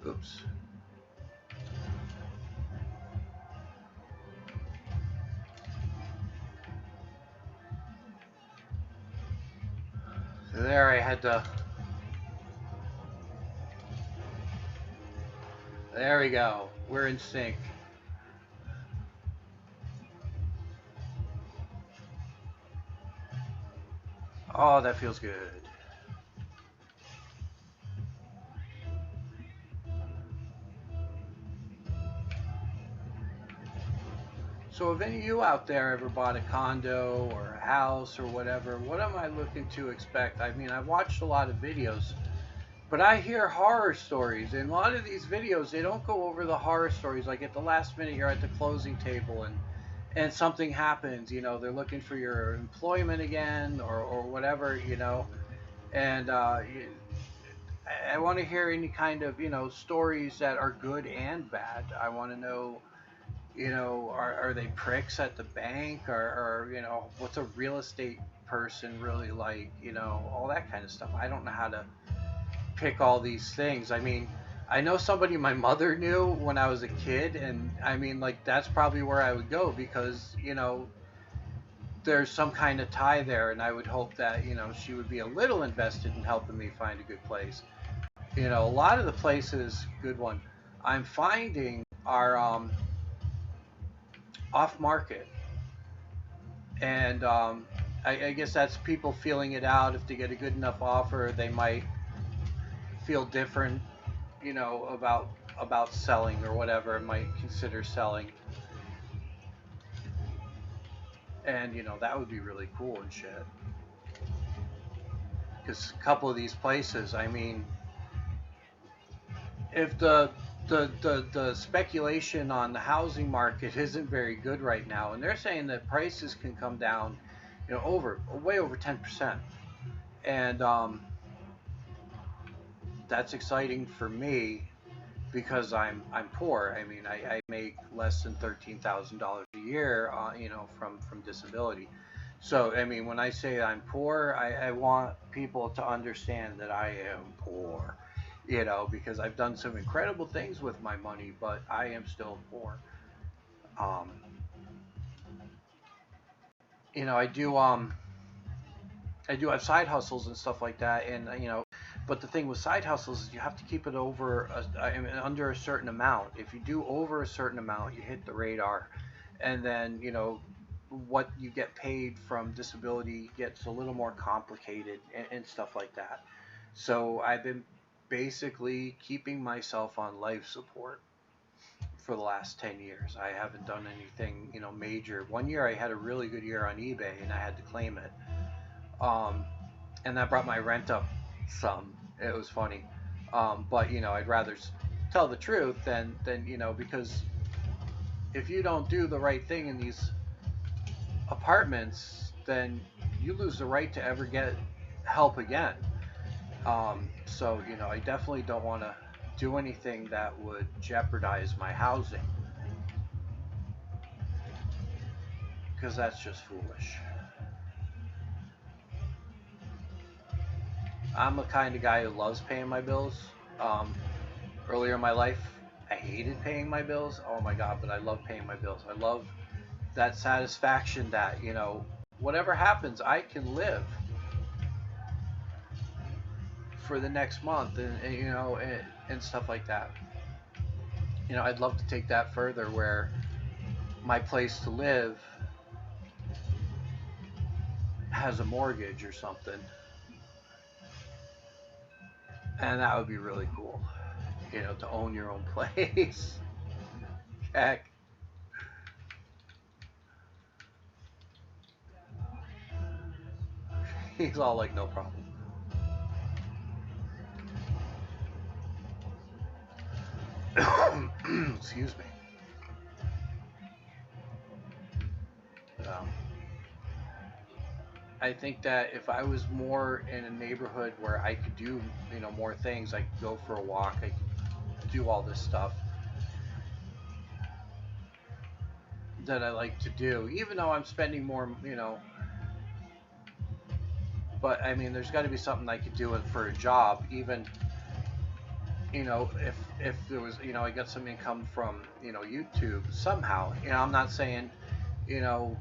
Oops. So there I had to... There we go. We're in sync. Oh, that feels good. So if any of you out there ever bought a condo or a house or whatever, what am I looking to expect? I mean, I've watched a lot of videos, but I hear horror stories. And a lot of these videos, they don't go over the horror stories. Like at the last minute, you're at the closing table and something happens, you know, they're looking for your employment again or whatever, you know. And I want to hear any kind of, you know, stories that are good and bad. I want to know, you know, are they pricks at the bank or, you know, what's a real estate person really like, you know, all that kind of stuff. I don't know how to pick all these things. I mean, I know somebody my mother knew when I was a kid, and I mean, like, that's probably where I would go because, you know, there's some kind of tie there, and I would hope that, you know, she would be a little invested in helping me find a good place. You know, a lot of the places, good one, I'm finding are off market. And I guess that's people feeling it out. If they get a good enough offer, they might feel different, you know, about selling or whatever, might consider selling. And you know, that would be really cool and shit. Because a couple of these places, I mean, if the speculation on the housing market isn't very good right now, and they're saying that prices can come down, you know, way over 10%, and that's exciting for me because I'm poor. I mean, I make less than $13,000 a year, you know, from disability. So I mean, when I say I'm poor, I want people to understand that I am poor, you know, because I've done some incredible things with my money, but I am still poor. Um, you know, I do have side hustles and stuff like that, and you know, but the thing with side hustles is you have to keep it I mean, under a certain amount. If you do over a certain amount, you hit the radar, and then you know what you get paid from disability gets a little more complicated and stuff like that. So I've been basically keeping myself on life support for the last 10 years. I haven't done anything, you know, major. One year I had a really good year on eBay and I had to claim it. Um, and that brought my rent up some. It was funny. But you know, I'd rather tell the truth than you know, because if you don't do the right thing in these apartments, then you lose the right to ever get help again. So you know, I definitely don't want to do anything that would jeopardize my housing, because that's just foolish. I'm the kind of guy who loves paying my bills. Um, Earlier in my life, I hated paying my bills. Oh my God, but I love paying my bills. I love that satisfaction that, you know, whatever happens, I can live for the next month and you know, and stuff like that. You know, I'd love to take that further where my place to live has a mortgage or something. And that would be really cool, you know, to own your own place. Heck. He's all like, no problem. Excuse me. Um, I think that if I was more in a neighborhood where I could do, you know, more things, I could go for a walk, I could do all this stuff that I like to do, even though I'm spending more, you know. But I mean, there's got to be something I could do it for a job, even, you know, if there was, you know, I got some income from, you know, YouTube somehow. You know, I'm not saying, you know,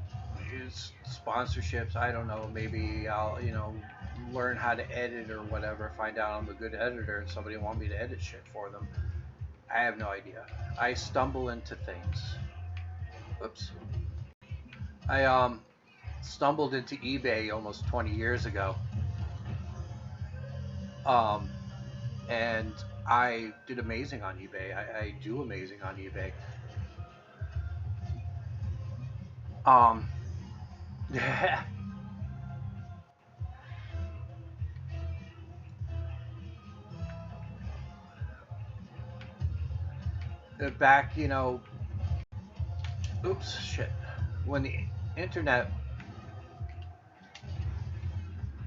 it's sponsorships. I don't know. Maybe I'll, you know, learn how to edit or whatever. Find out I'm a good editor and somebody want me to edit shit for them. I have no idea. I stumble into things. Oops. I stumbled into eBay almost 20 years ago. Um, and I did amazing on eBay. I do amazing on eBay. Um, back, you know, oops, shit. When the internet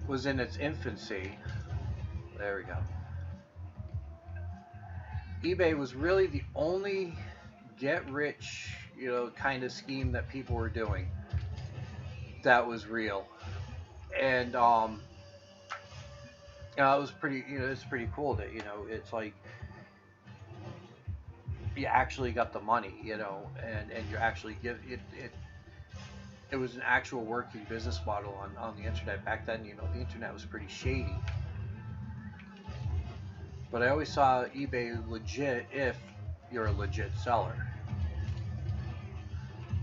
was in its infancy, there we go. eBay was really the only get rich, you know, kind of scheme that people were doing that was real. And you know, it was pretty, you know, it's pretty cool that, you know, it's like you actually got the money, you know, and you actually give it was an actual working business model on the internet. Back then, you know, the internet was pretty shady. But I always saw eBay legit if you're a legit seller.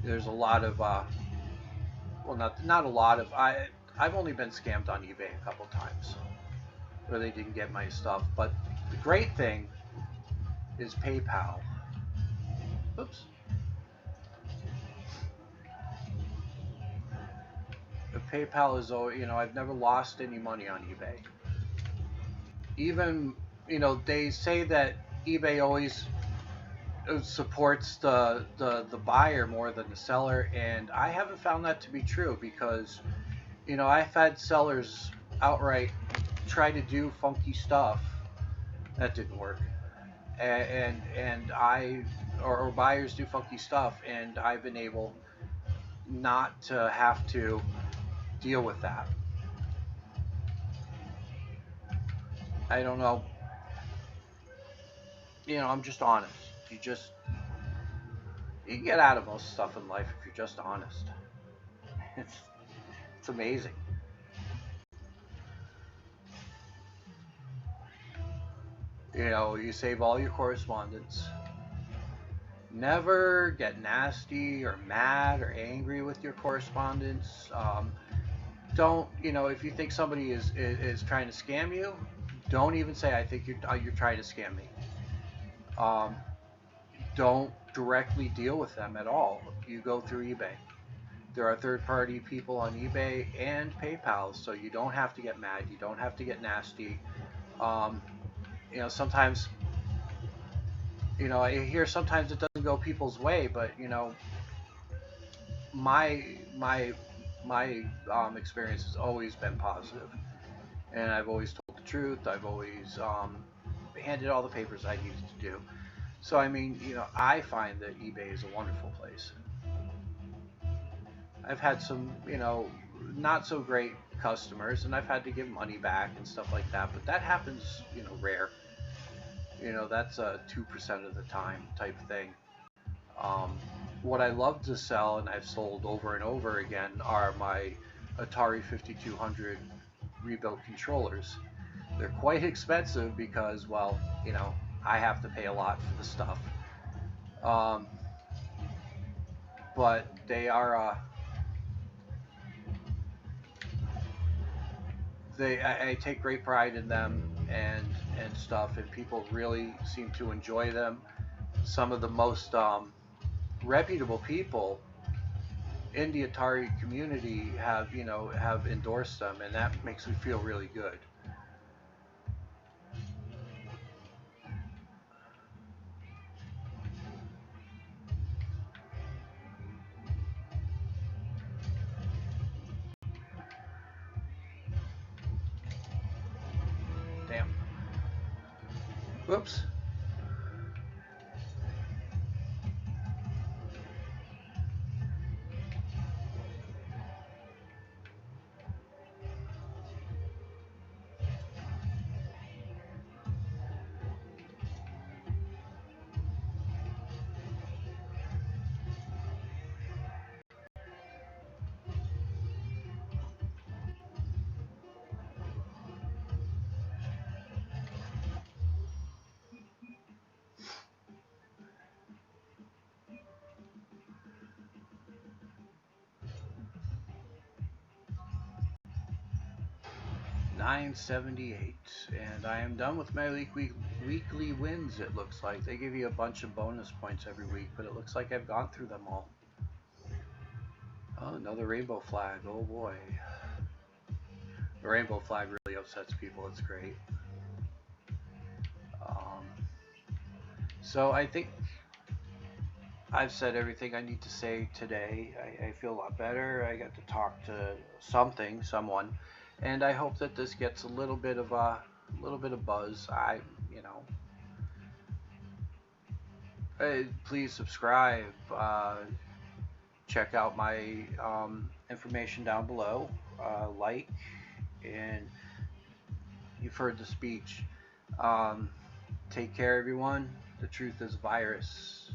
There's a lot of well, not a lot of, I've only been scammed on eBay a couple times where they didn't get my stuff. But the great thing is PayPal. Oops. The PayPal is, you know, I've never lost any money on eBay. Even, you know, they say that eBay always supports the buyer more than the seller, and I haven't found that to be true, because, you know, I've had sellers outright try to do funky stuff that didn't work, and I or buyers do funky stuff, and I've been able not to have to deal with that. I don't know. I'm just honest. You just you get out of most stuff in life if you're just honest. It's it's amazing. You save all your correspondence. Never get nasty or mad or angry with your correspondence. Don't if you think somebody is trying to scam you, don't even say I think you're trying to scam me. Um, don't directly deal with them at all. You go through eBay. There are third-party people on eBay and PayPal, so you don't have to get mad. You don't have to get nasty. Um, sometimes I hear sometimes it doesn't go people's way, but my my my experience has always been positive, and I've always told the truth. I've always handed all the papers I needed to do. So I mean, I find that eBay is a wonderful place. I've had some, not so great customers, and I've had to give money back and stuff like that. But that happens, rare. That's a 2% of the time type thing. Um, what I love to sell, and I've sold over and over again, are my Atari 5200 rebuilt controllers. They're quite expensive because, well, I have to pay a lot for the stuff. Um, but they are, I take great pride in them and stuff, and people really seem to enjoy them. Some of the most reputable people in the Atari community have endorsed them, and that makes me feel really good. Damn. Whoops. 978, and I am done with my weekly wins. It looks like they give you a bunch of bonus points every week, but it looks like I've gone through them all. Oh, another rainbow flag. Oh boy. The rainbow flag really upsets people. It's great. Um, so I think I've said everything I need to say today. I feel a lot better. I got to talk to someone, and I hope that this gets a little bit of buzz. Please subscribe. Check out my information down below. Like, and you've heard the speech. Take care, everyone. The truth is a virus.